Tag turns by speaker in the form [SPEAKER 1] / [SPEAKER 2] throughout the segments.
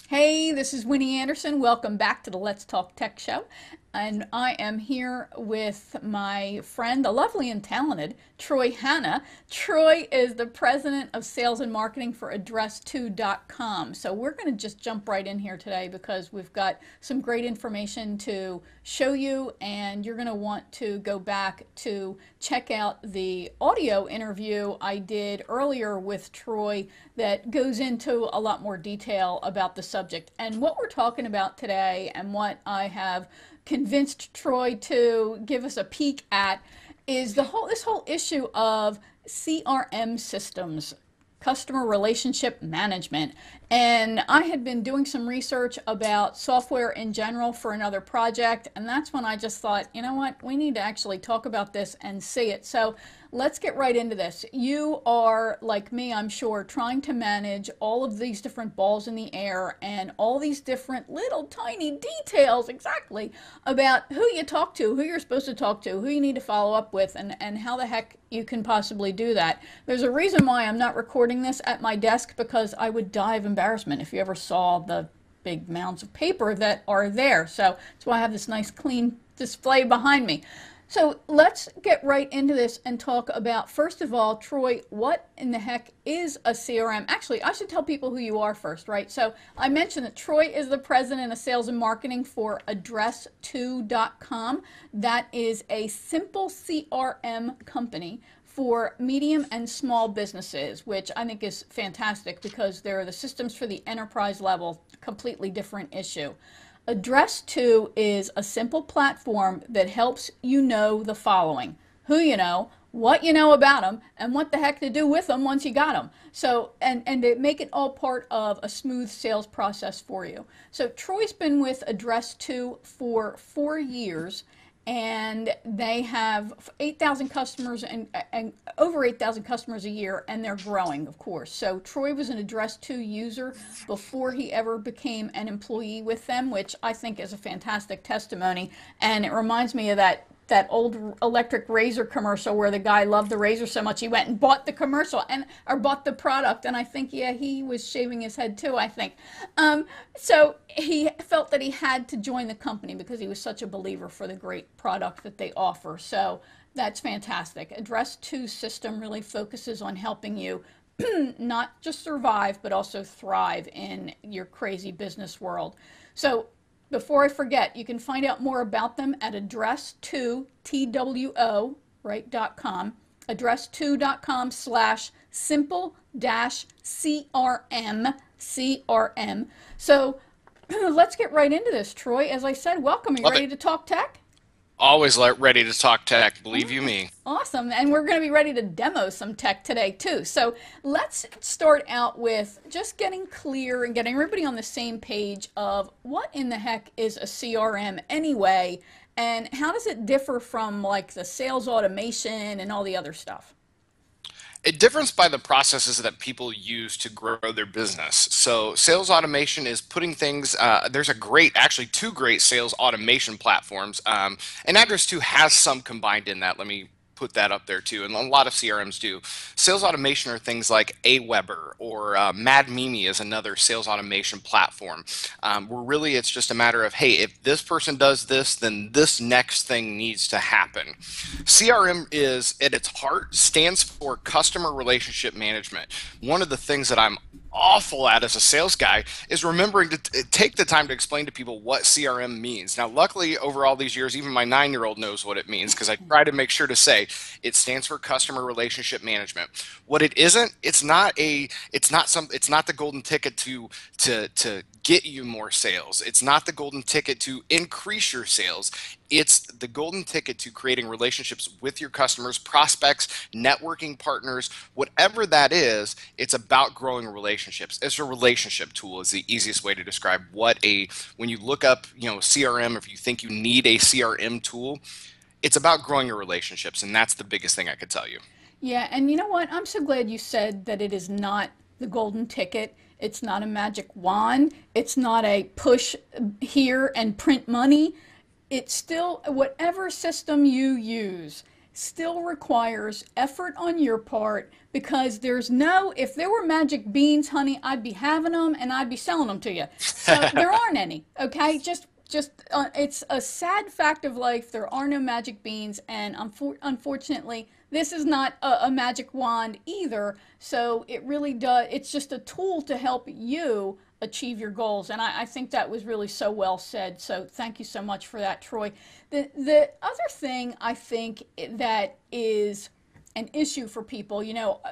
[SPEAKER 1] Hey, this is Winnie Anderson. Welcome back to the Let's Talk Tech Show. And I am here with my friend, the lovely and talented Troy Hanna. Troy is the president of sales and marketing for address2.com. So we're going to just jump right in here today because we've got some great information to show you, and you're going to want to go back to check out the audio interview I did earlier with Troy that goes into a lot more detail about the subject. And what we're talking about today, and what I have convinced Troy to give us a peek at, is this whole issue of CRM systems, customer relationship management. And I had been doing some research about software in general for another project, and that's when I just thought, you know what, we need to actually talk about this and see it. So let's get right into this. You are, like me, I'm sure, trying to manage all of these different balls in the air and all these different little tiny details exactly about who you talk to, who you're supposed to talk to, who you need to follow up with, and how the heck you can possibly do that. There's a reason why I'm not recording this at my desk, because I would die of embarrassment if you ever saw the big mounds of paper that are there. So that's why I have this nice clean display behind me. So let's get right into this and talk about, first of all, Troy, what in the heck is a CRM? Actually, I should tell people who you are first, right? So I mentioned that Troy is the president of sales and marketing for address2.com. That is a simple CRM company for medium and small businesses, which I think is fantastic because they're the systems for the enterprise level, completely different issue. Address2 is a simple platform that helps you know the following: who you know, what you know about them, and what the heck to do with them once you got them. So, and to make it all part of a smooth sales process for you. So Troy's been with Address2 for 4 years, and they have 8,000 customers and over 8,000 customers a year, and they're growing, of course. So Troy was an Address2 user before he ever became an employee with them, which I think is a fantastic testimony. And it reminds me of that old electric razor commercial where the guy loved the razor so much he went and bought the commercial or bought the product. And I think, yeah, he was shaving his head too, I think. So he felt that he had to join the company because he was such a believer for the great product that they offer. So that's fantastic. Address2 system really focuses on helping you not just survive, but also thrive in your crazy business world. So before I forget, you can find out more about them at address2, right, .com, address2.com/simple-CRM. So let's get right into this, Troy. As I said, welcome. Are you
[SPEAKER 2] Love
[SPEAKER 1] ready
[SPEAKER 2] it.
[SPEAKER 1] to talk tech?
[SPEAKER 2] Always ready to talk tech, believe you me.
[SPEAKER 1] Awesome. And we're going to be ready to demo some tech today, too. So let's start out with just getting clear and getting everybody on the same page of what in the heck is a CRM anyway, and how does it differ from like the sales automation and all the other stuff?
[SPEAKER 2] It differs by the processes that people use to grow their business. So sales automation is putting things, there's actually two great sales automation platforms. And Address 2 has some combined in that. Let me put that up there too. And a lot of CRMs do. Sales automation are things like Aweber or Mad Mimi is another sales automation platform. Where really it's just a matter of, hey, if this person does this, then this next thing needs to happen. CRM is, at its heart, stands for customer relationship management. One of the things that I'm awful at as a sales guy is remembering to take the time to explain to people what CRM means. Now, luckily, over all these years, even my 9-year-old knows what it means because I try to make sure to say it stands for customer relationship management. What it isn't, it's not the golden ticket to get you more sales. It's not the golden ticket to increase your sales. It's the golden ticket to creating relationships with your customers, prospects, networking partners, whatever that is. It's about growing relationships. It's a relationship tool is the easiest way to describe when you look up, CRM, if you think you need a CRM tool, it's about growing your relationships. And that's the biggest thing I could tell you.
[SPEAKER 1] Yeah, and you know what? I'm so glad you said that it is not the golden ticket. It's not a magic wand. It's not a push here and print money. It's still, whatever system you use, still requires effort on your part, because if there were magic beans, honey, I'd be having them and I'd be selling them to you. So there aren't any, okay? Just it's a sad fact of life. There are no magic beans, and unfortunately, this is not a magic wand either. So it really does. It's just a tool to help you achieve your goals, and I think that was really so well said. So thank you so much for that, Troy. The other thing I think that is an issue for people.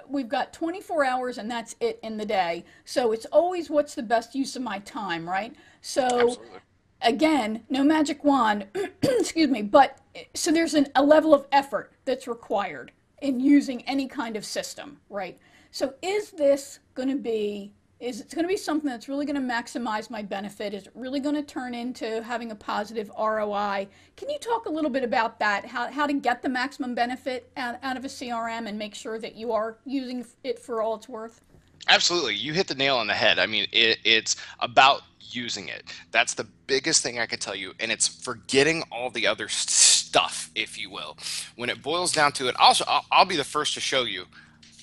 [SPEAKER 1] We've got 24 hours and that's it in the day. So it's always what's the best use of my time, right? So
[SPEAKER 2] Absolutely.
[SPEAKER 1] again, no magic wand, excuse me, but so there's a level of effort that's required in using any kind of system, right? So is it going to be something that's really going to maximize my benefit? Is it really going to turn into having a positive ROI? Can you talk a little bit about that? How to get the maximum benefit out of a CRM and make sure that you are using it for all it's worth?
[SPEAKER 2] Absolutely. You hit the nail on the head. I mean, it's about using it. That's the biggest thing I can tell you. And it's forgetting all the other stuff, if you will. When it boils down to it, also, I'll be the first to show you.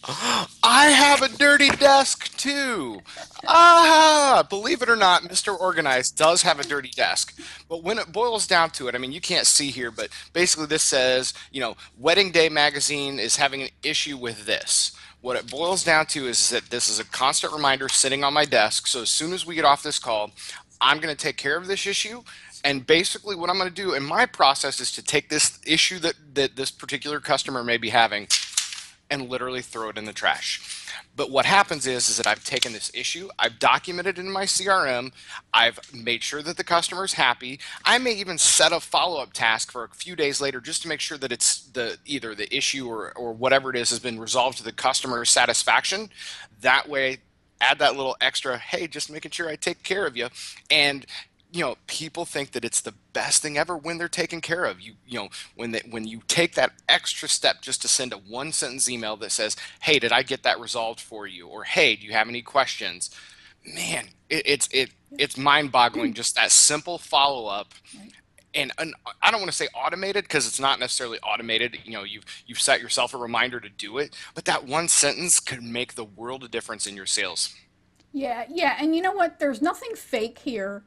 [SPEAKER 2] I have a dirty desk too. Ah, believe it or not, Mr. Organized does have a dirty desk. But when it boils down to it, I mean, you can't see here, but basically this says, Wedding Day magazine is having an issue with this. What it boils down to is that this is a constant reminder sitting on my desk. So as soon as we get off this call, I'm going to take care of this issue. And basically, what I'm going to do in my process is to take this issue that this particular customer may be having and literally throw it in the trash. But what happens is that I've taken this issue, I've documented it in my CRM, I've made sure that the customer is happy. I may even set a follow-up task for a few days later just to make sure that it's either the issue or whatever it is has been resolved to the customer's satisfaction. That way, add that little extra, hey, just making sure I take care of you. And people think that it's the best thing ever when they're taken care of. When you take that extra step just to send a one sentence email that says, "Hey, did I get that resolved for you?" or "Hey, do you have any questions?" Man, it's mind boggling just that simple follow up.
[SPEAKER 1] Right.
[SPEAKER 2] And I don't want to say automated because it's not necessarily automated. You've set yourself a reminder to do it, but that one sentence could make the world of difference in your sales.
[SPEAKER 1] Yeah, yeah, and you know what? There's nothing fake here.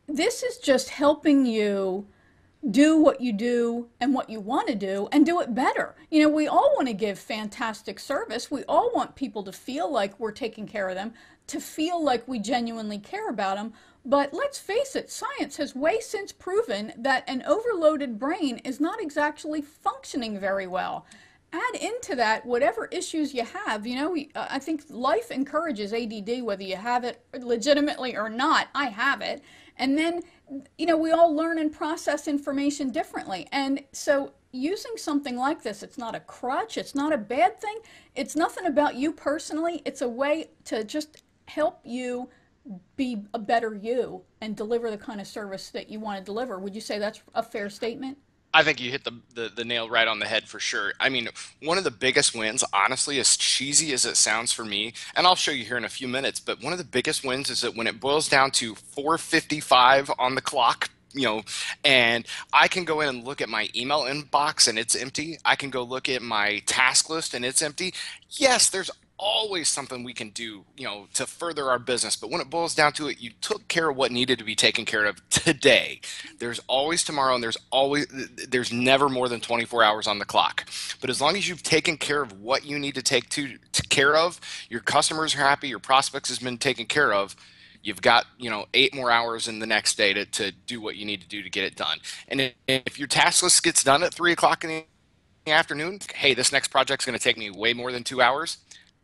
[SPEAKER 1] This is just helping you do what you do and what you want to do and do it better. We all want to give fantastic service. We all want people to feel like we're taking care of them, to feel like we genuinely care about them. But let's face it, science has way since proven that an overloaded brain is not exactly functioning very well. Add into that whatever issues you have. I think life encourages ADD, whether you have it legitimately or not. I have it. And then, we all learn and process information differently. And so using something like this, it's not a crutch, it's not a bad thing, it's nothing about you personally. It's a way to just help you be a better you and deliver the kind of service that you want to deliver. Would you say that's a fair statement?
[SPEAKER 2] I think you hit the nail right on the head for sure. I mean, one of the biggest wins, honestly, as cheesy as it sounds for me, and I'll show you here in a few minutes, but one of the biggest wins is that when it boils down to 4:55 on the clock, and I can go in and look at my email inbox and it's empty. I can go look at my task list and it's empty. Yes, there's always something we can do, to further our business. But when it boils down to it, you took care of what needed to be taken care of today. There's always tomorrow, and there's never more than 24 hours on the clock. But as long as you've taken care of what you need to take to care of, your customers are happy, your prospects has been taken care of. You've got 8 more hours in the next day to do what you need to do to get it done. And if your task list gets done at 3 o'clock in the afternoon, hey, this next project's going to take me way more than 2 hours.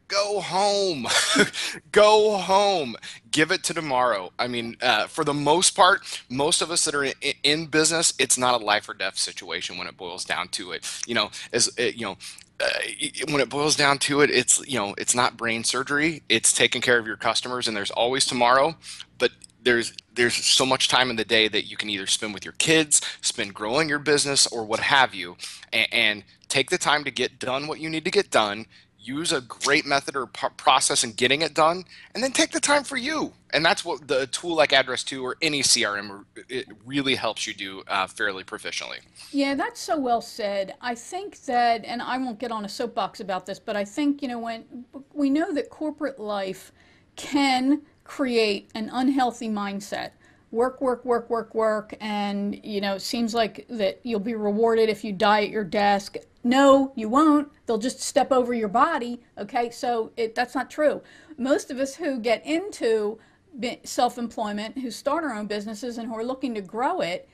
[SPEAKER 2] Go home. Go home. Give it to tomorrow. I mean, for the most part, most of us that are in business, it's not a life or death situation when it boils down to it. When it boils down to it, it's not brain surgery. It's taking care of your customers, and there's always tomorrow. But there's so much time in the day that you can either spend with your kids, spend growing your business, or what have you, and take the time to get done what you need to get done. Use a great method or process in getting it done, and then take the time for you. And that's what the tool like Address 2 or any CRM, it really helps you do fairly proficiently.
[SPEAKER 1] Yeah, that's so well said. I think that, and I won't get on a soapbox about this, but I think, when we know that corporate life can create an unhealthy mindset. Work, work, work, work, work, and it seems like that you'll be rewarded if you die at your desk. No, you won't. They'll just step over your body. Okay, so that's not true. Most of us who get into self-employment, who start our own businesses and who are looking to grow it,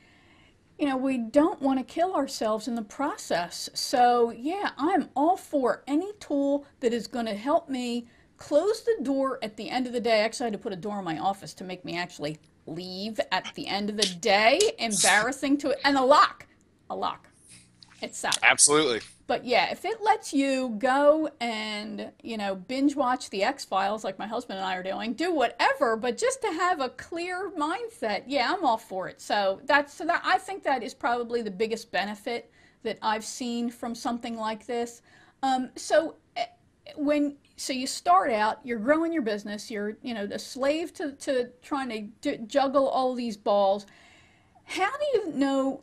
[SPEAKER 1] we don't want to kill ourselves in the process. So, yeah, I'm all for any tool that is going to help me close the door at the end of the day. Actually, I had to put a door in my office to make me actually leave at the end of the day. Embarrassing to it. And a lock. A lock. It's sad.
[SPEAKER 2] Absolutely.
[SPEAKER 1] But yeah, if it lets you go and, binge watch the X Files like my husband and I are doing, do whatever, but just to have a clear mindset, yeah, I'm all for it. So I think that is probably the biggest benefit that I've seen from something like this. So you start out, you're growing your business, you're, a slave to trying to juggle all these balls. How do you know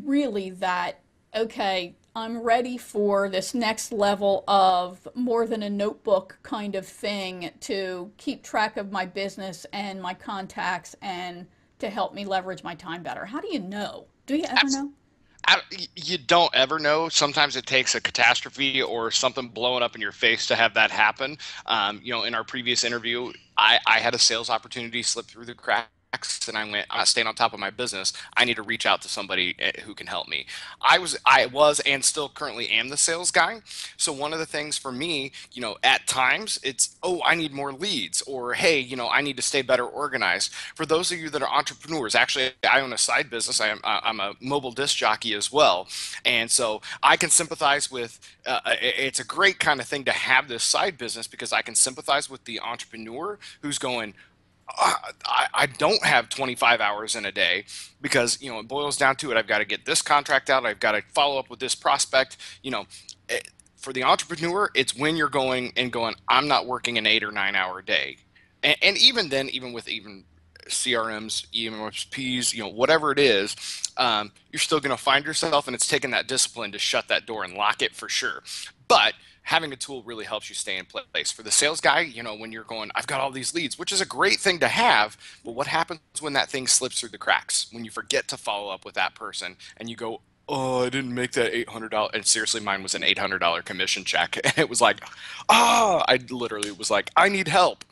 [SPEAKER 1] really that, okay, I'm ready for this next level of more than a notebook kind of thing to keep track of my business and my contacts and to help me leverage my time better? How do you know? Do you ever know?
[SPEAKER 2] You don't ever know. Sometimes it takes a catastrophe or something blowing up in your face to have that happen. In our previous interview, I had a sales opportunity slip through the cracks. And I went, I'm not staying on top of my business. I need to reach out to somebody who can help me. I was, and still currently am the sales guy. So one of the things for me, at times it's, oh, I need more leads, or hey, I need to stay better organized. For those of you that are entrepreneurs, actually, I own a side business. I'm a mobile disc jockey as well, and so I can sympathize with. It's a great kind of thing to have this side business because I can sympathize with the entrepreneur who's going, I don't have 25 hours in a day because, it boils down to it. I've got to get this contract out. I've got to follow up with this prospect. For the entrepreneur, it's when you're going, I'm not working an 8 or 9 hour day. And even then, even with CRMs, EMSPs, whatever it is, you're still going to find yourself, and it's taking that discipline to shut that door and lock it for sure. But having a tool really helps you stay in place. For the sales guy, when you're going, I've got all these leads, which is a great thing to have, but what happens when that thing slips through the cracks? When you forget to follow up with that person and you go, oh, I didn't make that $800. And seriously, mine was an $800 commission check. And it was like, I literally was like, I need help.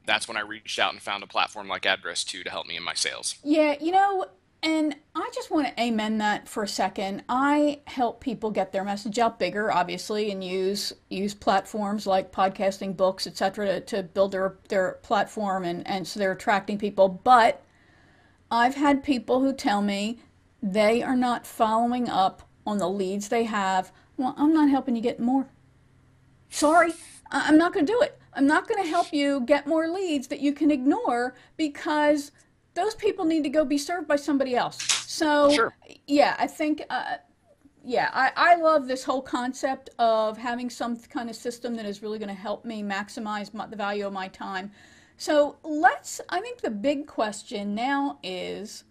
[SPEAKER 2] That's when I reached out and found a platform like Address2 to help me in my sales.
[SPEAKER 1] Yeah, and I just want to amen that for a second. I help people get their message out bigger, obviously, and use platforms like podcasting, books, etc., to build their platform, and so they're attracting people. But I've had people who tell me they are not following up on the leads they have. Well, I'm not helping you get more. Sorry, I'm not going to do it. I'm not going to help you get more leads that you can ignore because those people need to go be served by somebody else. So,
[SPEAKER 2] Sure.
[SPEAKER 1] yeah, I think, I love this whole concept of having some kind of system that is really going to help me maximize the value of my time. So, I think the big question now is,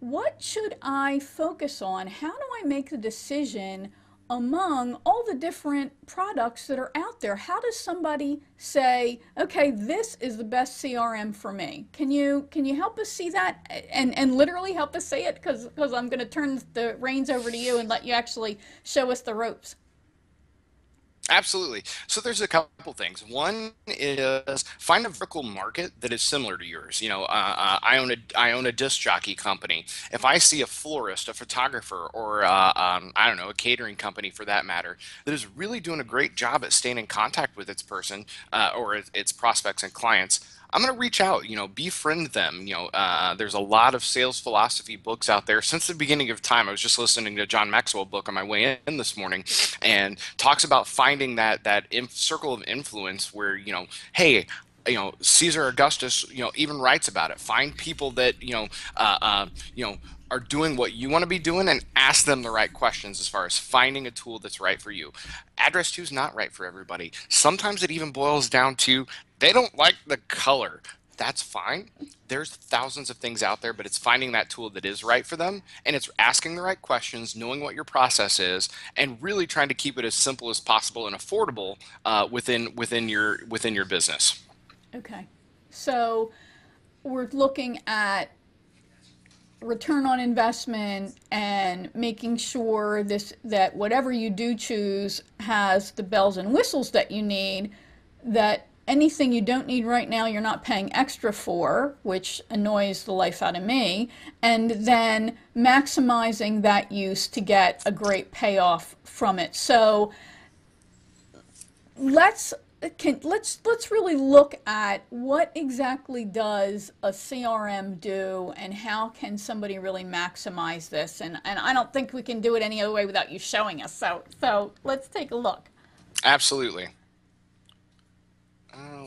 [SPEAKER 1] what should I focus on? How do I make the decision among all the different products that are out there? How does somebody say, okay, this is the best CRM for me? Can you help us see that and literally help us say it? Because I'm going to turn the reins over to you and let you actually show us the ropes.
[SPEAKER 2] Absolutely. So there's a couple things. One is find a vertical market that is similar to yours. I own a disc jockey company. If I see a florist, a photographer, or I don't know, a catering company for that matter, that is really doing a great job at staying in contact with its person or its prospects and clients, I'm going to reach out, befriend them. There's a lot of sales philosophy books out there. Since the beginning of time, I was just listening to John Maxwell book on my way in this morning, and talks about finding that circle of influence where, hey, Caesar Augustus, even writes about it. Find people that, are doing what you want to be doing and ask them the right questions as far as finding a tool that's right for you. Address 2 is not right for everybody. Sometimes it even boils down to they don't like the color. That's fine. There's thousands of things out there, but it's finding that tool that is right for them, and it's asking the right questions, knowing what your process is, and really trying to keep it as simple as possible and affordable within your business.
[SPEAKER 1] Okay. So we're looking at return on investment and making sure this that whatever you do choose has the bells and whistles that you need, that anything you don't need right now you're not paying extra for, which annoys the life out of me, and then maximizing that use to get a great payoff from it. So let's let's really look at what exactly does a CRM do and how can somebody really maximize this, and I don't think we can do it any other way without you showing us. So let's take a look.
[SPEAKER 2] Absolutely.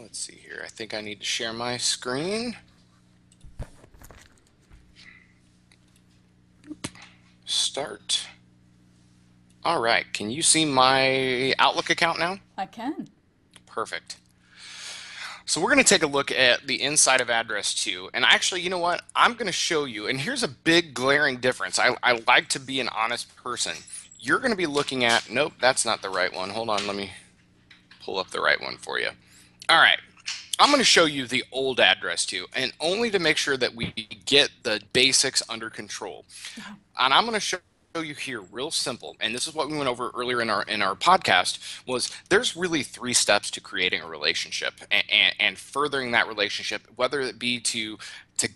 [SPEAKER 2] Let's see here. I think I need to share my screen. Start. All right. Can you see my Outlook account now?
[SPEAKER 1] I can.
[SPEAKER 2] Perfect. So we're going to take a look at the inside of Address 2. And actually, you know what? I'm going to show you, and here's a big glaring difference. I like to be an honest person. You're going to be looking at, nope, that's not the right one. Hold on, let me pull up the right one for you. All right. I'm going to show you the old Address 2, and only to make sure that we get the basics under control. And I'm going to show you here real simple, and this is what we went over earlier in our podcast, was there's really 3 steps to creating a relationship and furthering that relationship, whether it be to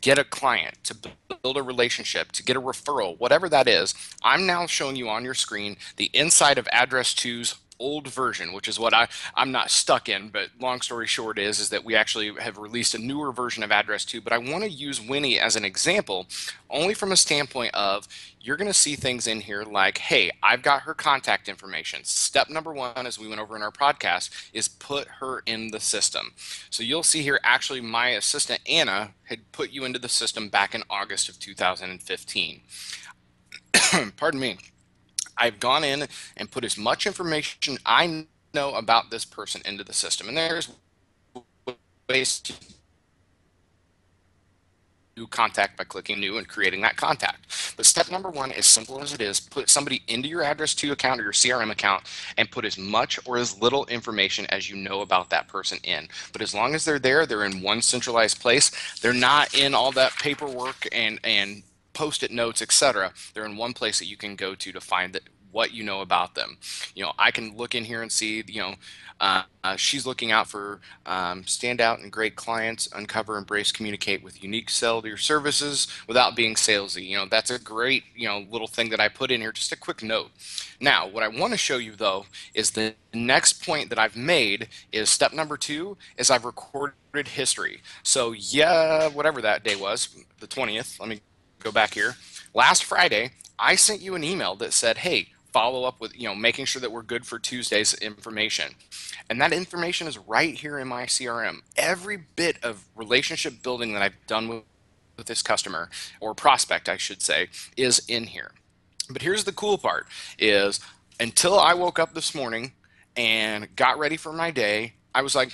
[SPEAKER 2] get a client, to build a relationship, to get a referral, whatever that is. I'm now showing you on your screen the inside of Address 2's old version, which is what I'm not stuck in, but long story short is that we actually have released a newer version of Address 2, but I want to use Winnie as an example only from a standpoint of you're going to see things in here like, hey, I've got her contact information. Step number 1, as we went over in our podcast, is put her in the system. So you'll see here actually my assistant Anna had put you into the system back in August of 2015. Pardon me. I've gone in and put as much information I know about this person into the system. And there's ways to do contact by clicking new and creating that contact. But step number 1, as simple as it is, put somebody into your Address 2 account or your CRM account and put as much or as little information as you know about that person in. But as long as they're there, they're in one centralized place. They're not in all that paperwork and post-it notes, etc. They're in one place that you can go to find that what you know about them. I can look in here and see, she's looking out for stand out and great clients, uncover, embrace, communicate with unique sell to your services without being salesy. That's a great, little thing that I put in here, just a quick note. Now, what I want to show you though is the next point that I've made is step number 2 is I've recorded history. So yeah, whatever that day was, the 20th, let me go back here. Last Friday, I sent you an email that said, hey, follow up with, making sure that we're good for Tuesday's information. And that information is right here in my CRM. Every bit of relationship building that I've done with this customer, or prospect, I should say, is in here. But here's the cool part is until I woke up this morning and got ready for my day, I was like,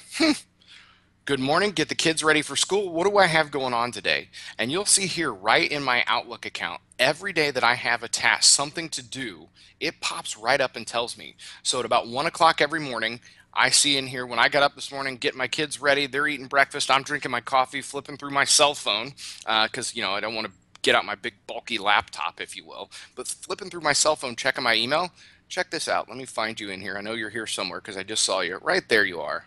[SPEAKER 2] good morning, get the kids ready for school. What do I have going on today? And you'll see here right in my Outlook account, every day that I have a task, something to do, it pops right up and tells me. So at about 1 o'clock every morning, I see in here when I got up this morning, get my kids ready, they're eating breakfast, I'm drinking my coffee, flipping through my cell phone, because I don't want to get out my big bulky laptop, if you will, but flipping through my cell phone, checking my email. Check this out. Let me find you in here. I know you're here somewhere because I just saw you. Right there you are.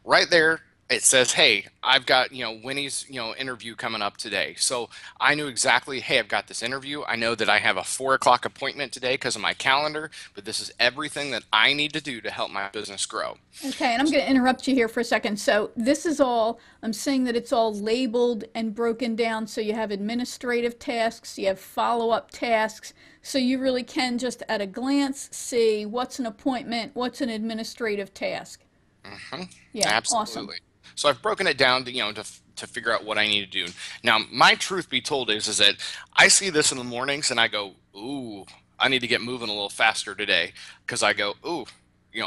[SPEAKER 2] Right there, it says, hey, I've got, Winnie's, interview coming up today. So I knew exactly, hey, I've got this interview. I know that I have a 4 o'clock appointment today because of my calendar, but this is everything that I need to do to help my business grow.
[SPEAKER 1] Okay, and I'm going to interrupt you here for a second. So this is all, I'm saying that it's all labeled and broken down. So you have administrative tasks, you have follow-up tasks. So you really can just at a glance see what's an appointment, what's an administrative task.
[SPEAKER 2] Mm-hmm.
[SPEAKER 1] Yeah,
[SPEAKER 2] Absolutely.
[SPEAKER 1] awesome.
[SPEAKER 2] So I've broken it down to, to figure out what I need to do. Now, my truth be told is that I see this in the mornings and I go, ooh, I need to get moving a little faster today, because I go, ooh,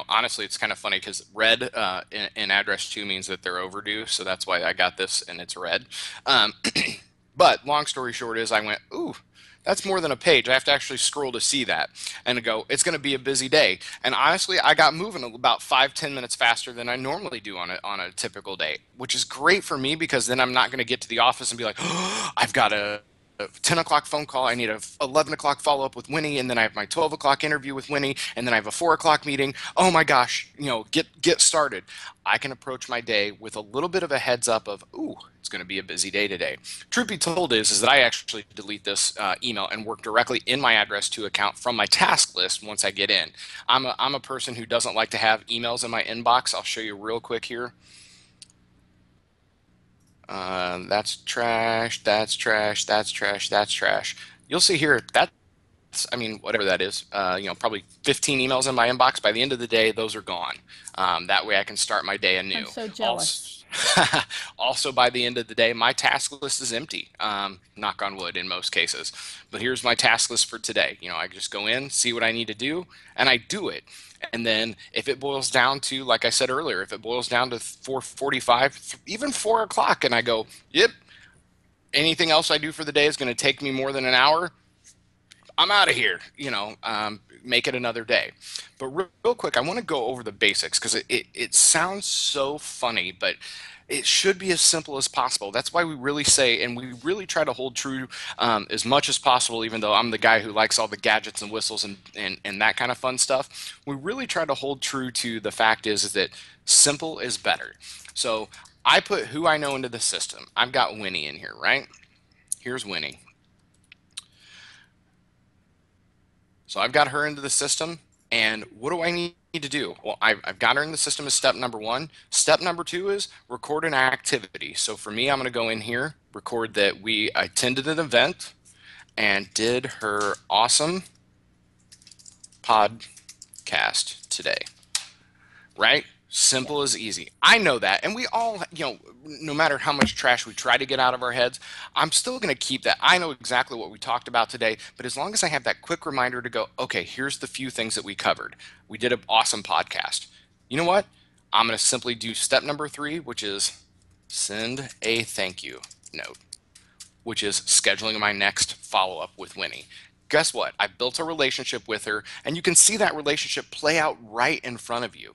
[SPEAKER 2] honestly, it's kind of funny because red in Address 2 means that they're overdue. So that's why I got this and it's red. But long story short is I went, ooh, That's more than a page. I have to actually scroll to see that and go, it's going to be a busy day. And honestly, I got moving about 5, 10 minutes faster than I normally do on a typical day, which is great for me because then I'm not going to get to the office and be like, oh, I've got a 10 o'clock phone call. I need a 11 o'clock follow up with Winnie, and then I have my 12 o'clock interview with Winnie, and then I have a 4 o'clock meeting. Oh my gosh, get started. I can approach my day with a little bit of a heads up of, ooh, it's going to be a busy day today. Truth be told is that I actually delete this email and work directly in my address to account from my task list once I get in. I'm a person who doesn't like to have emails in my inbox. I'll show you real quick here. That's trash, that's trash, that's trash, that's trash. You'll see here, that's, I mean, whatever that is, probably 15 emails in my inbox. By the end of the day, those are gone. That way I can start my day
[SPEAKER 1] I'm
[SPEAKER 2] anew.
[SPEAKER 1] so jealous.
[SPEAKER 2] Also, also, by the end of the day, my task list is empty. Knock on wood in most cases. But here's my task list for today. I just go in, see what I need to do, and I do it. And then if it boils down to, like I said earlier, if it boils down to 4:45, even 4 o'clock, and I go, yep, anything else I do for the day is going to take me more than an hour, I'm out of here, make it another day. But real quick, I want to go over the basics because it sounds so funny, but it should be as simple as possible. That's why we really say, and we really try to hold true as much as possible, even though I'm the guy who likes all the gadgets and whistles and that kind of fun stuff. We really try to hold true to the fact is that simple is better. So I put who I know into the system. I've got Winnie in here, right? Here's Winnie. So I've got her into the system, and what do I need to do? Well, I've got her in the system as step number one. Step number two is record an activity. So for me, I'm going to go in here, record that we attended an event and did her awesome podcast today, right? Simple as easy. I know that. And we all, no matter how much trash we try to get out of our heads, I'm still going to keep that. I know exactly what we talked about today, but as long as I have that quick reminder to go, okay, here's the few things that we covered. We did an awesome podcast. You know what? I'm going to simply do step number 3, which is send a thank you note, which is scheduling my next follow-up with Winnie. Guess what? I built a relationship with her, and you can see that relationship play out right in front of you.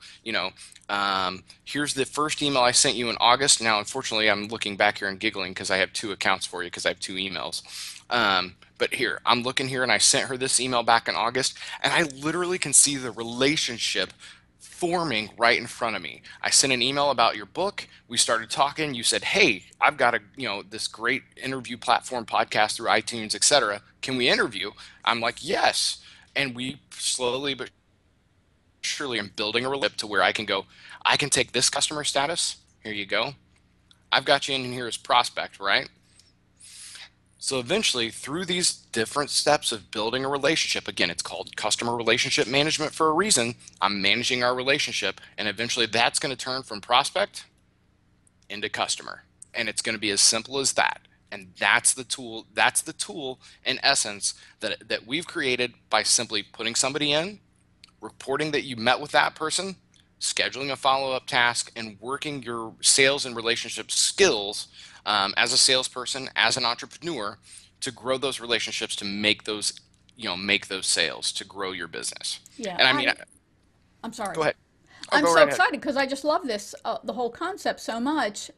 [SPEAKER 2] Here's the first email I sent you in August. Now, unfortunately, I'm looking back here and giggling because I have 2 accounts for you because I have 2 emails. But here, I'm looking here, and I sent her this email back in August, and I literally can see the relationship forming right in front of me. I sent an email about your book. We started talking. You said, "Hey, I've got this great interview platform podcast through iTunes, etc. Can we interview?" I'm like, "Yes." And we slowly but surely am building a relationship to where I can go, I can take this customer status. Here you go. I've got you in here as prospect, right? So eventually, through these different steps of building a relationship, again, it's called customer relationship management for a reason. I'm managing our relationship, and eventually that's going to turn from prospect into customer. And it's going to be as simple as that. And that's the tool. That's the tool in essence that we've created by simply putting somebody in, reporting that you met with that person, scheduling a follow-up task, and working your sales and relationship skills as a salesperson, as an entrepreneur, to grow those relationships, to make those, make those sales, to grow your business.
[SPEAKER 1] Yeah,
[SPEAKER 2] And I mean,
[SPEAKER 1] I'm sorry.
[SPEAKER 2] go ahead. I'll
[SPEAKER 1] I'm
[SPEAKER 2] go
[SPEAKER 1] so
[SPEAKER 2] right ahead.
[SPEAKER 1] excited because I just love this, the whole concept so much.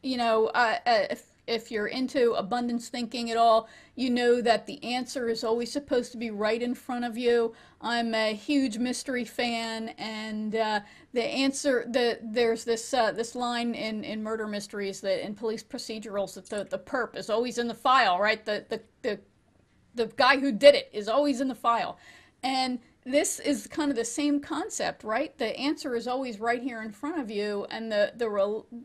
[SPEAKER 1] If you're into abundance thinking at all, you know that the answer is always supposed to be right in front of you. I'm a huge mystery fan, and the answer, there's this line in murder mysteries, that in police procedurals, that the perp is always in the file, right? The guy who did it is always in the file. And this is kind of the same concept, right? The answer is always right here in front of you, and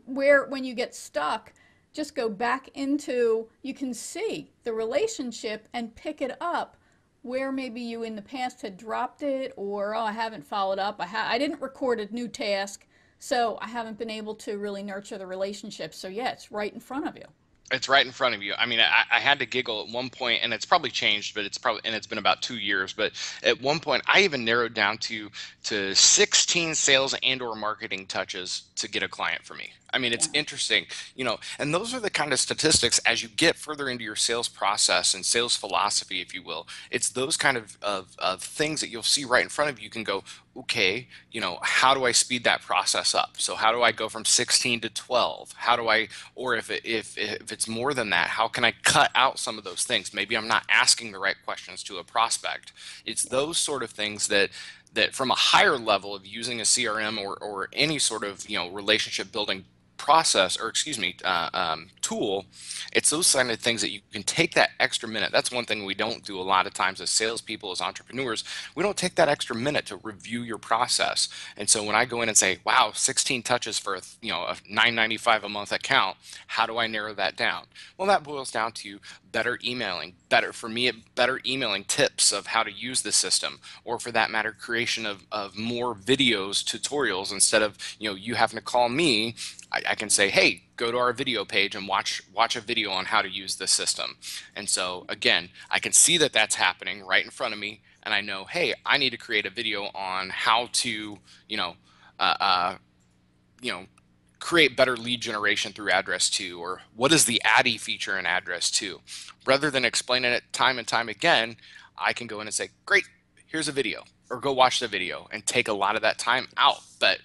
[SPEAKER 1] where when you get stuck, just go back into, you can see the relationship and pick it up where maybe you in the past had dropped it, or, oh, I haven't followed up, I didn't record a new task, so I haven't been able to really nurture the relationship. So yeah, it's right in front of you.
[SPEAKER 2] It's right in front of you. I mean, I had to giggle at one point, and it's probably changed, but it's been about 2 years. But at one point, I even narrowed down to 16 sales and or marketing touches to get a client for me. I mean, it's
[SPEAKER 1] Yeah.
[SPEAKER 2] interesting, and those are the kind of statistics as you get further into your sales process and sales philosophy, if you will. It's those kind of things that you'll see right in front of you. You can go, okay, how do I speed that process up? So how do I go from 16 to 12? How do I, or if it's more than that, how can I cut out some of those things? Maybe I'm not asking the right questions to a prospect. It's
[SPEAKER 1] Yeah.
[SPEAKER 2] those sort of things that from a higher level of using a CRM or any sort of relationship building process, or excuse me, tool, it's those kind of things that you can take that extra minute. That's one thing we don't do a lot of times as salespeople, as entrepreneurs. We don't take that extra minute to review your process. And so when I go in and say, wow, 16 touches for a $9.95 a month account, how do I narrow that down? Well, that boils down to better emailing, better emailing tips of how to use the system, or for that matter, creation of more videos, tutorials, instead of you having to call me. I can say, hey, go to our video page and watch a video on how to use the system. And so again, I can see that that's happening right in front of me, and I know, hey, I need to create a video on how to uh, uh, you know create better lead generation through address 2, or what is the addy feature in address 2. Rather than explaining it time and time again, I can go in and say, great, here's a video, or go watch the video, and take a lot of that time out. But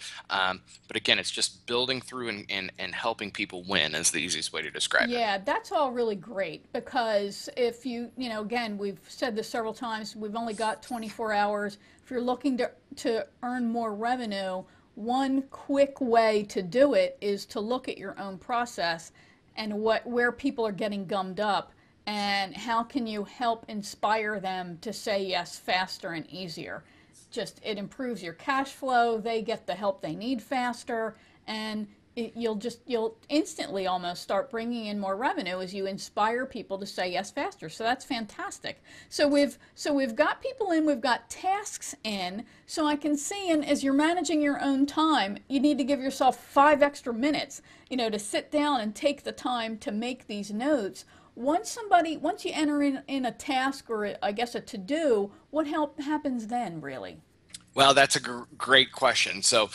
[SPEAKER 2] again, it's just building through and helping people win is the easiest way to describe it.
[SPEAKER 1] Yeah, that's all really great because if again, we've said this several times, we've only got 24 hours. If you're looking to earn more revenue, one quick way to do it is to look at your own process and where people are getting gummed up, and how can you help inspire them to say yes faster and easier. Just it improves your cash flow, they get the help they need faster, and you'll instantly almost start bringing in more revenue as you inspire people to say yes faster. So that's fantastic. So we've got people in, we've got tasks in. So I can see, and as you're managing your own time, you need to give yourself 5 extra minutes, to sit down and take the time to make these notes. Once you enter in a task, or I guess a to do, what happens then really?
[SPEAKER 2] Well, that's a great question. So,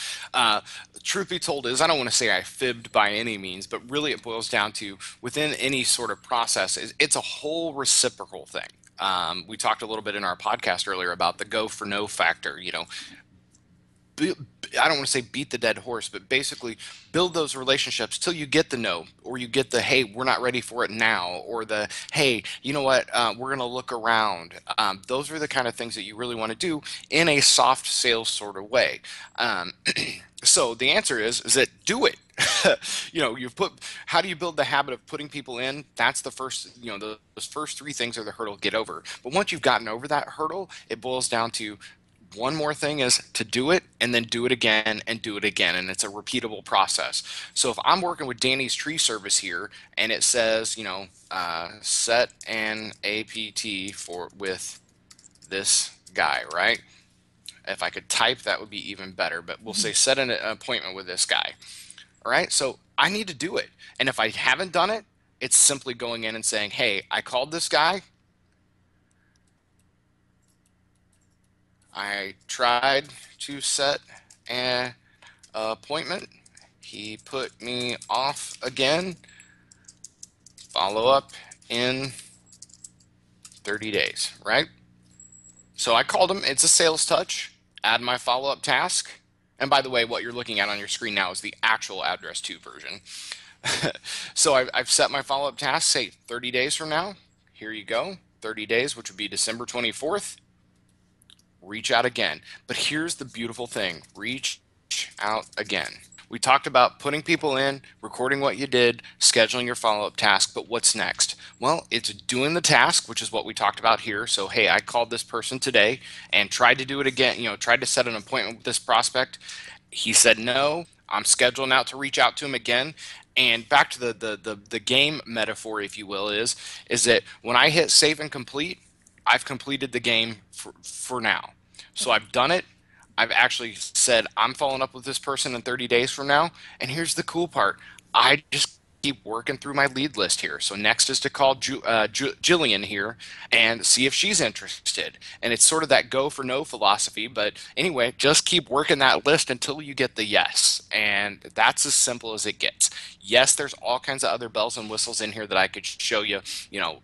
[SPEAKER 2] truth be told, is I don't want to say I fibbed by any means, but really it boils down to, within any sort of process, it's a whole reciprocal thing. We talked a little bit in our podcast earlier about the go for no factor. I don't want to say beat the dead horse, but basically build those relationships till you get the no, or you get the, hey, we're not ready for it now, or the, hey, you know what, we're going to look around. Those are the kind of things that you really want to do in a soft sales sort of way. Um, so the answer is that do it. How do you build the habit of putting people in? That's the first, those first three things are the hurdle to get over. But once you've gotten over that hurdle, it boils down to, one more thing is to do it, and then do it again and do it again, and it's a repeatable process. So if I'm working with Danny's tree service here, and it says, set an APT for with this guy, right? If I could type, that would be even better, but we'll say set an appointment with this guy. All right, so I need to do it, and if I haven't done it, it's simply going in and saying, hey, I called this guy, I tried to set an appointment. He put me off again. Follow up in 30 days, right? So I called him. It's a sales touch. Add my follow up task. And by the way, what you're looking at on your screen now is the actual address 2 version. So I've set my follow up task, say 30 days from now. Here you go. 30 days, which would be December 24th. Reach out again. But here's the beautiful thing, reach out again. We talked about putting people in, recording what you did, scheduling your follow-up task, but what's next? Well, it's doing the task, which is what we talked about here. So, hey, I called this person today and tried to do it again, tried to set an appointment with this prospect. He said no. I'm scheduling out to reach out to him again. And back to the game metaphor, if you will, is that when I hit save and complete, I've completed the game for now. So I've done it. I've actually said I'm following up with this person in 30 days from now. And here's the cool part. I just keep working through my lead list here. So next is to call Jillian here and see if she's interested. And it's sort of that go for no philosophy. But anyway, just keep working that list until you get the yes. And that's as simple as it gets. Yes, there's all kinds of other bells and whistles in here that I could show you,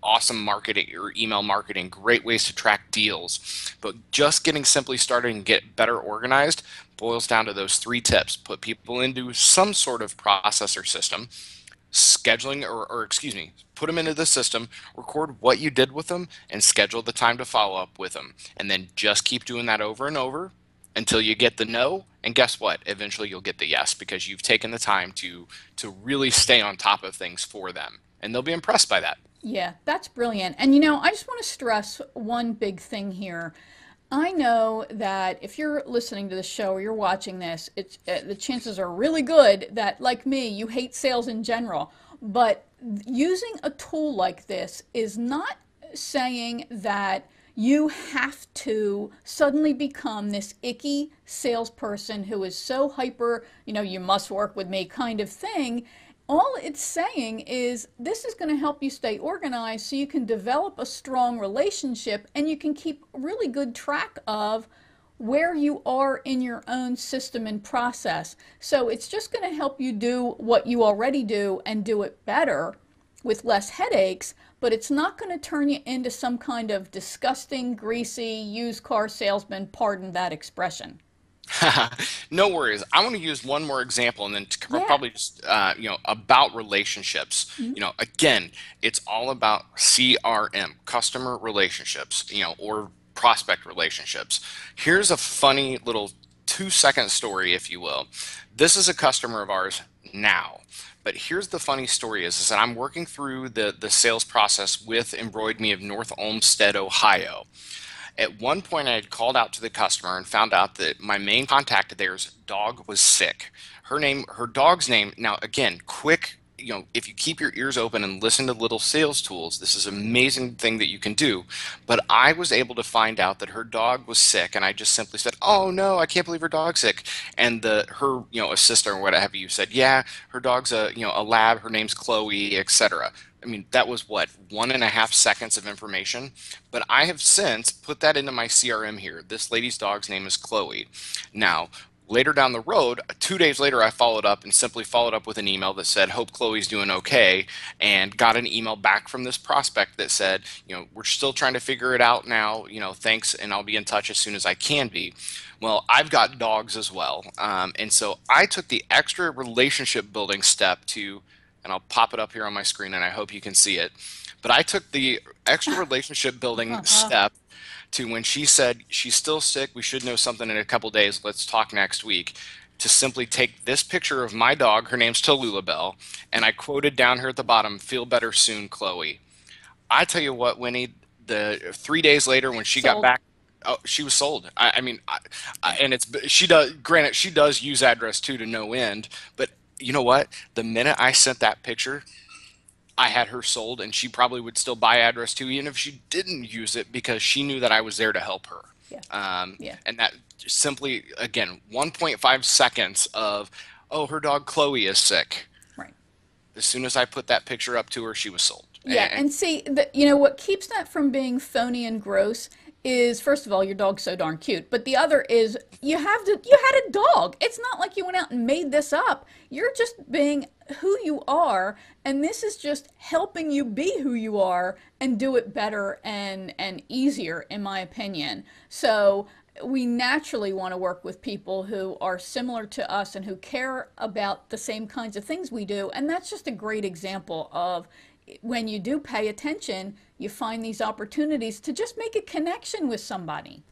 [SPEAKER 2] awesome marketing or email marketing, great ways to track deals. But just getting simply started and get better organized boils down to those three tips. Put people into some sort of process or system, scheduling or excuse me, put them into the system, record what you did with them, and schedule the time to follow up with them. And then just keep doing that over and over until you get the no. And guess what? Eventually you'll get the yes because you've taken the time to really stay on top of things for them. And they'll be impressed by that.
[SPEAKER 1] Yeah, that's brilliant. And I just want to stress one big thing here. I know that if you're listening to the show or you're watching this, it's the chances are really good that, like me, you hate sales in general. But using a tool like this is not saying that you have to suddenly become this icky salesperson who is so hyper, you must work with me kind of thing. All it's saying is this is going to help you stay organized so you can develop a strong relationship and you can keep really good track of where you are in your own system and process. So it's just going to help you do what you already do and do it better with less headaches, but it's not going to turn you into some kind of disgusting, greasy used car salesman, pardon that expression.
[SPEAKER 2] No worries. I want to use one more example and then
[SPEAKER 1] Yeah.
[SPEAKER 2] probably just, about relationships.
[SPEAKER 1] Mhm.
[SPEAKER 2] Again, it's all about CRM, customer relationships, or prospect relationships. Here's a funny little 2-second story, if you will. This is a customer of ours now. But here's the funny story is that I'm working through the sales process with Embroid Me of North Olmsted, Ohio. At one point, I had called out to the customer and found out that my main contact there's dog was sick. Her dog's name, now again, quick, if you keep your ears open and listen to little sales tools, this is an amazing thing that you can do. But I was able to find out that her dog was sick, and I just simply said, "Oh no, I can't believe her dog's sick." And her, assistant or what have you said, "Yeah, her dog's a lab. Her name's Chloe, etc." I mean, that was what, 1.5 seconds of information. But I have since put that into my CRM here. This lady's dog's name is Chloe. Now, later down the road, 2 days later, I followed up and simply followed up with an email that said, "Hope Chloe's doing okay," and got an email back from this prospect that said, "We're still trying to figure it out now, thanks, and I'll be in touch as soon as I can be." Well, I've got dogs as well. And so I took the extra relationship building step to, and I'll pop it up here on my screen and I hope you can see it. But I took the extra relationship building step to when she said she's still sick, we should know something in a couple days, let's talk next week, to simply take this picture of my dog, her name's Tallulah Bell, and I quoted down here at the bottom, "Feel better soon, Chloe." I tell you what, Winnie, the 3 days later when she got
[SPEAKER 1] Sold.
[SPEAKER 2] back, oh, she was sold. I mean, and she does. Granted, she does use address too to no end, but you know what? The minute I sent that picture, I had her sold, and she probably would still buy address too, even if she didn't use it, because she knew that I was there to help her.
[SPEAKER 1] Yeah. Yeah.
[SPEAKER 2] And that simply, again, 1.5 seconds of, "Oh, her dog Chloe is sick."
[SPEAKER 1] Right.
[SPEAKER 2] As soon as I put that picture up to her, she was sold.
[SPEAKER 1] Yeah, and see, what keeps that from being phony and gross is, first of all, your dog's so darn cute, but the other is you had a dog. It's not like you went out and made this up. You're just being who you are, and this is just helping you be who you are and do it better and easier, in my opinion. So we naturally want to work with people who are similar to us and who care about the same kinds of things we do, and that's just a great example of when you do pay attention, you find these opportunities to just make a connection with somebody.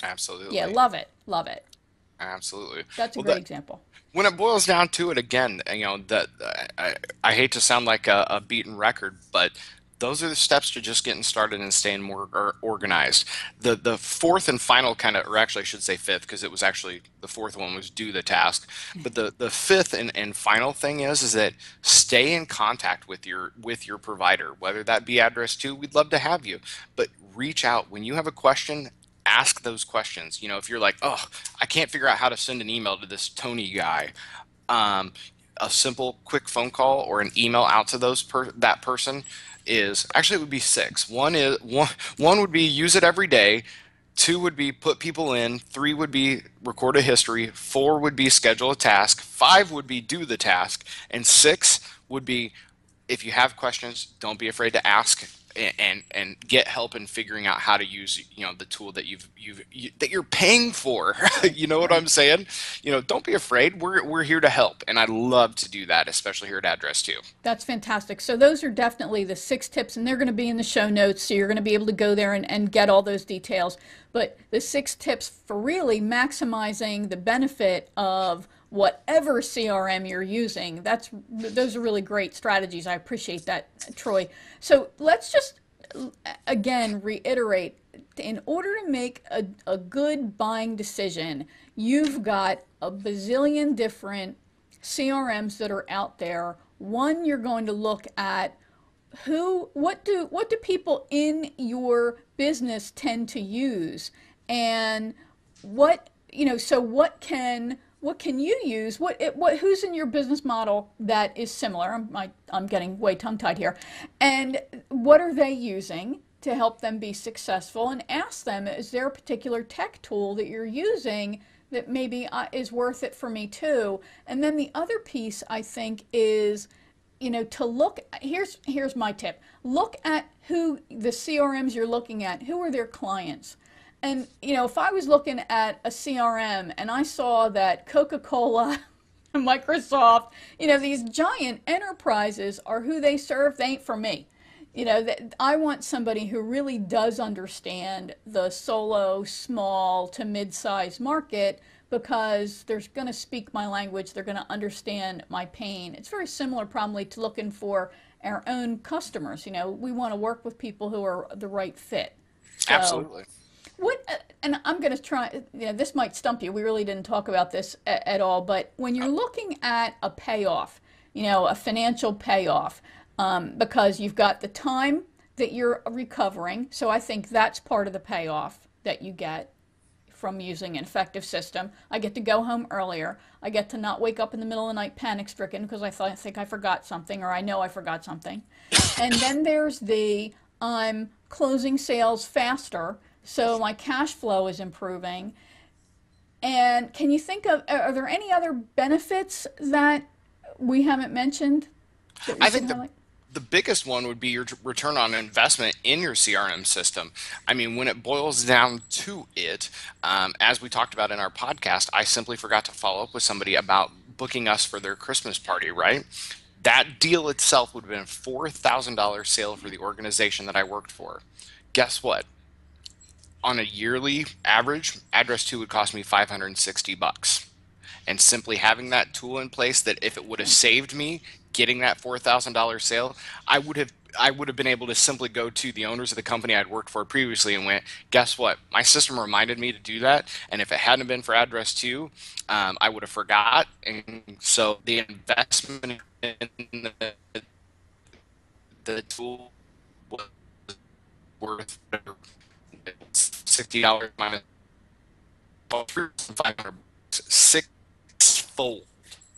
[SPEAKER 1] Yeah,
[SPEAKER 2] Absolutely.
[SPEAKER 1] love it. Love it.
[SPEAKER 2] Absolutely.
[SPEAKER 1] That's a
[SPEAKER 2] Well,
[SPEAKER 1] great example.
[SPEAKER 2] when it boils down to it, again, that I hate to sound like a beaten record, but those are the steps to just getting started and staying more organized. The fourth and final kind of, or actually I should say fifth, because it was actually the fourth one was do the task. But the fifth and final thing is that stay in contact with your provider, whether that be address two, we'd love to have you, but reach out when you have a question. Ask those questions. If you're like, "Oh, I can't figure out how to send an email to this Tony guy," um, a simple, quick phone call or an email out to that person is actually it would be six. One would be use it every day. Two would be put people in. Three would be record a history. Four would be schedule a task. Five would be do the task. And six would be if you have questions, don't be afraid to ask and get help in figuring out how to use the tool that that you're paying for. You know what
[SPEAKER 1] Right.
[SPEAKER 2] I'm saying? Don't be afraid. We're here to help, and I love to do that, especially here at Address 2.
[SPEAKER 1] That's fantastic. So those are definitely the 6 tips, and they're going to be in the show notes, so you're going to be able to go there and get all those details. But the 6 tips for really maximizing the benefit of whatever CRM you're using, those are really great strategies. I appreciate that, Troy. So let's just again reiterate, in order to make a good buying decision, you've got a bazillion different CRMs that are out there. One, you're going to look at what do people in your business tend to use, and so what can you use, who's in your business model that is similar. I'm getting way tongue tied here, and what are they using to help them be successful, and ask them, is there a particular tech tool that you're using that maybe is worth it for me too? And then the other piece, I think, is to look. Here's my tip: look at who the CRMs you're looking at, who are their clients. And if I was looking at a CRM and I saw that Coca-Cola, Microsoft, these giant enterprises are who they serve, they ain't for me. That I want somebody who really does understand the solo, small to mid-sized market, because they're going to speak my language, they're going to understand my pain. It's very similar probably to looking for our own customers. We want to work with people who are the right fit. So
[SPEAKER 2] Absolutely.
[SPEAKER 1] and I'm going to try, this might stump you. We really didn't talk about this at all, but when you're looking at a payoff, a financial payoff, because you've got the time that you're recovering. So I think that's part of the payoff that you get from using an effective system. I get to go home earlier. I get to not wake up in the middle of the night panic stricken because think I forgot something, or I know I forgot something. And then there's I'm closing sales faster, so my cash flow is improving. And can you think are there any other benefits that we haven't mentioned that we
[SPEAKER 2] I
[SPEAKER 1] should
[SPEAKER 2] think the
[SPEAKER 1] highlight?
[SPEAKER 2] the biggest one would be your return on investment in your CRM system. I mean, when it boils down to it, as we talked about in our podcast, I simply forgot to follow up with somebody about booking us for their Christmas party, right? That deal itself would have been a $4,000 sale for the organization that I worked for. Guess what? On a yearly average, Address 2 would cost me 560 bucks. And simply having that tool in place, that if it would have saved me getting that $4,000 sale, I would have been able to simply go to the owners of the company I'd worked for previously and went, guess what? My system reminded me to do that, and if it hadn't been for Address 2, I would have forgot. And so the investment in the tool was worth $60 minus 500, sixfold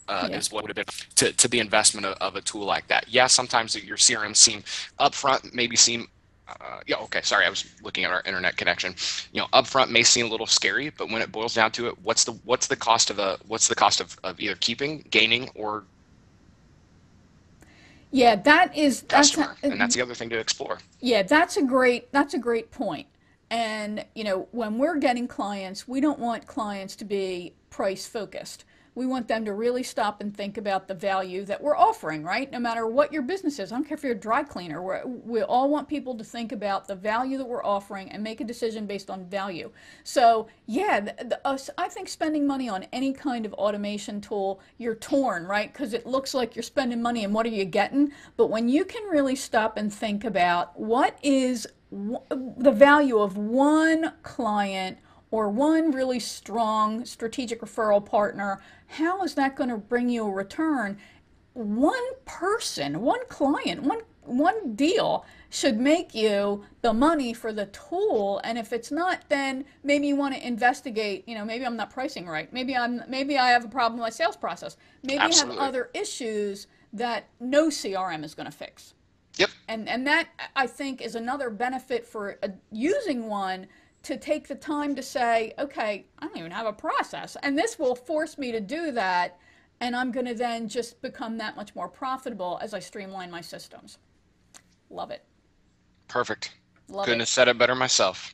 [SPEAKER 1] Yeah.
[SPEAKER 2] is what would have been to the investment of a tool like that. Yeah, sometimes your CRM seem upfront, maybe seem yeah, okay, sorry, I was looking at our internet connection. Upfront may seem a little scary, but when it boils down to it, what's the cost of either keeping, gaining, or
[SPEAKER 1] Yeah,
[SPEAKER 2] customer? And that's the other thing to explore.
[SPEAKER 1] yeah, that's a great point. And when we're getting clients, we don't want clients to be price focused. We want them to really stop and think about the value that we're offering, right? No matter what your business is. I don't care if you're a dry cleaner. We all want people to think about the value that we're offering and make a decision based on value. So, yeah, I think spending money on any kind of automation tool, you're torn, right? Because it looks like you're spending money and what are you getting? But when you can really stop and think about what is the value of one client or one really strong strategic referral partner, how is that going to bring you a return? One person, one client, one deal should make you the money for the tool, and if it's not, then maybe you want to investigate. Maybe I'm not pricing right. Maybe I have a problem with my sales process. Maybe I have
[SPEAKER 2] Absolutely.
[SPEAKER 1] other issues that no CRM is going to fix.
[SPEAKER 2] Yep.
[SPEAKER 1] And that, I think, is another benefit for using one, to take the time to say, okay, I don't even have a process, and this will force me to do that, and I'm going to then just become that much more profitable as I streamline my systems. Love it.
[SPEAKER 2] Perfect.
[SPEAKER 1] Love
[SPEAKER 2] Couldn't
[SPEAKER 1] it.
[SPEAKER 2] have said it better myself.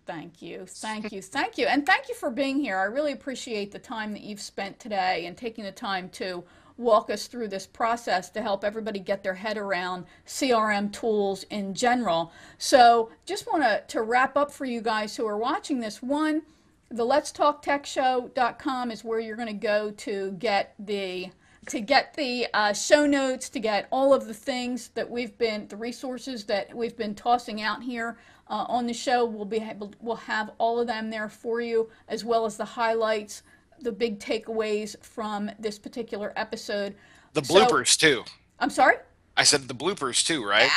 [SPEAKER 1] Thank you. Thank you. Thank you. And thank you for being here. I really appreciate the time that you've spent today and taking the time to walk us through this process to help everybody get their head around CRM tools in general. So just want to wrap up for you guys who are watching this. One, the letstalktechshow.com is where you're going to go to get the show notes, to get all of the things that the resources that we've been tossing out here on the show. We'll have all of them there for you, as well as the highlights, the big takeaways from this particular episode.
[SPEAKER 2] The
[SPEAKER 1] So,
[SPEAKER 2] bloopers too.
[SPEAKER 1] I'm sorry?
[SPEAKER 2] I said the bloopers too, right?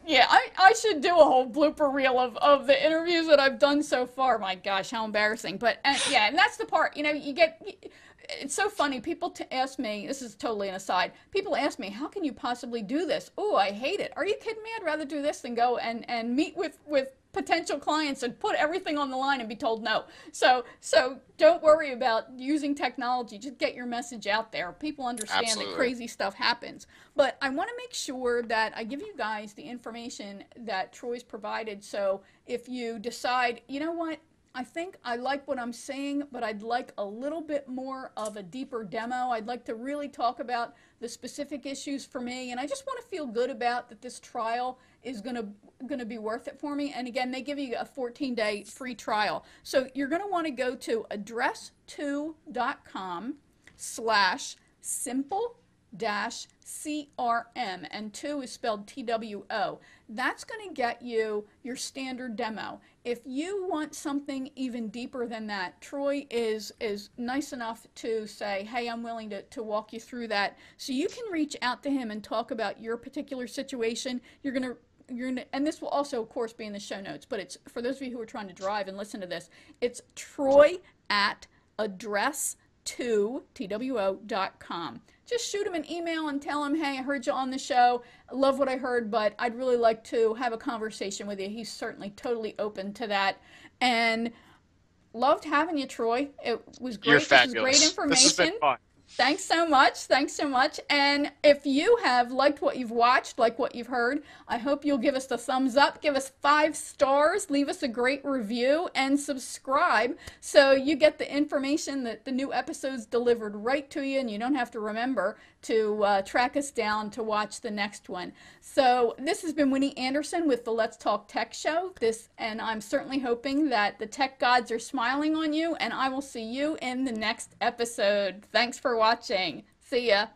[SPEAKER 1] Yeah, I should do a whole blooper reel of the interviews that I've done so far. My gosh, how embarrassing. But yeah, and that's the part, it's so funny. People ask me, this is totally an aside, people ask me, how can you possibly do this? Oh, I hate it. Are you kidding me? I'd rather do this than go and meet with potential clients and put everything on the line and be told no. So don't worry about using technology. Just get your message out there. People understand that
[SPEAKER 2] Absolutely.
[SPEAKER 1] crazy stuff happens. But I want to make sure that I give you guys the information that Troy's provided. So if you decide, you know what, I think I like what I'm seeing, but I'd like a little bit more of a deeper demo. I'd like to really talk about the specific issues for me, and I just want to feel good about that this trial is gonna be worth it for me. And again, they give you a 14-day free trial. So you're gonna want to go to address2.com/simple CRM, and 2 is spelled TWO. That's going to get you your standard demo. If you want something even deeper than that, Troy is nice enough to say, hey, I'm willing to walk you through that. So you can reach out to him and talk about your particular situation. And this will also, of course, be in the show notes, but it's for those of you who are trying to drive and listen to this, it's Troy at address2.com. Just shoot him an email and tell him, hey, I heard you on the show. I love what I heard, but I'd really like to have a conversation with you. He's certainly totally open to that. And loved having you, Troy. It was great.
[SPEAKER 2] You're
[SPEAKER 1] This is great
[SPEAKER 2] fabulous. This has been
[SPEAKER 1] information.
[SPEAKER 2] fun.
[SPEAKER 1] Thanks so much. Thanks so much. And if you have liked what you've watched, like what you've heard, I hope you'll give us the thumbs up, give us 5 stars, leave us a great review, and subscribe so you get the information that the new episodes delivered right to you, and you don't have to remember to track us down to watch the next one. So this has been Winnie Anderson with the Let's Talk Tech Show. And I'm certainly hoping that the tech gods are smiling on you, and I will see you in the next episode. Thanks for watching. See ya.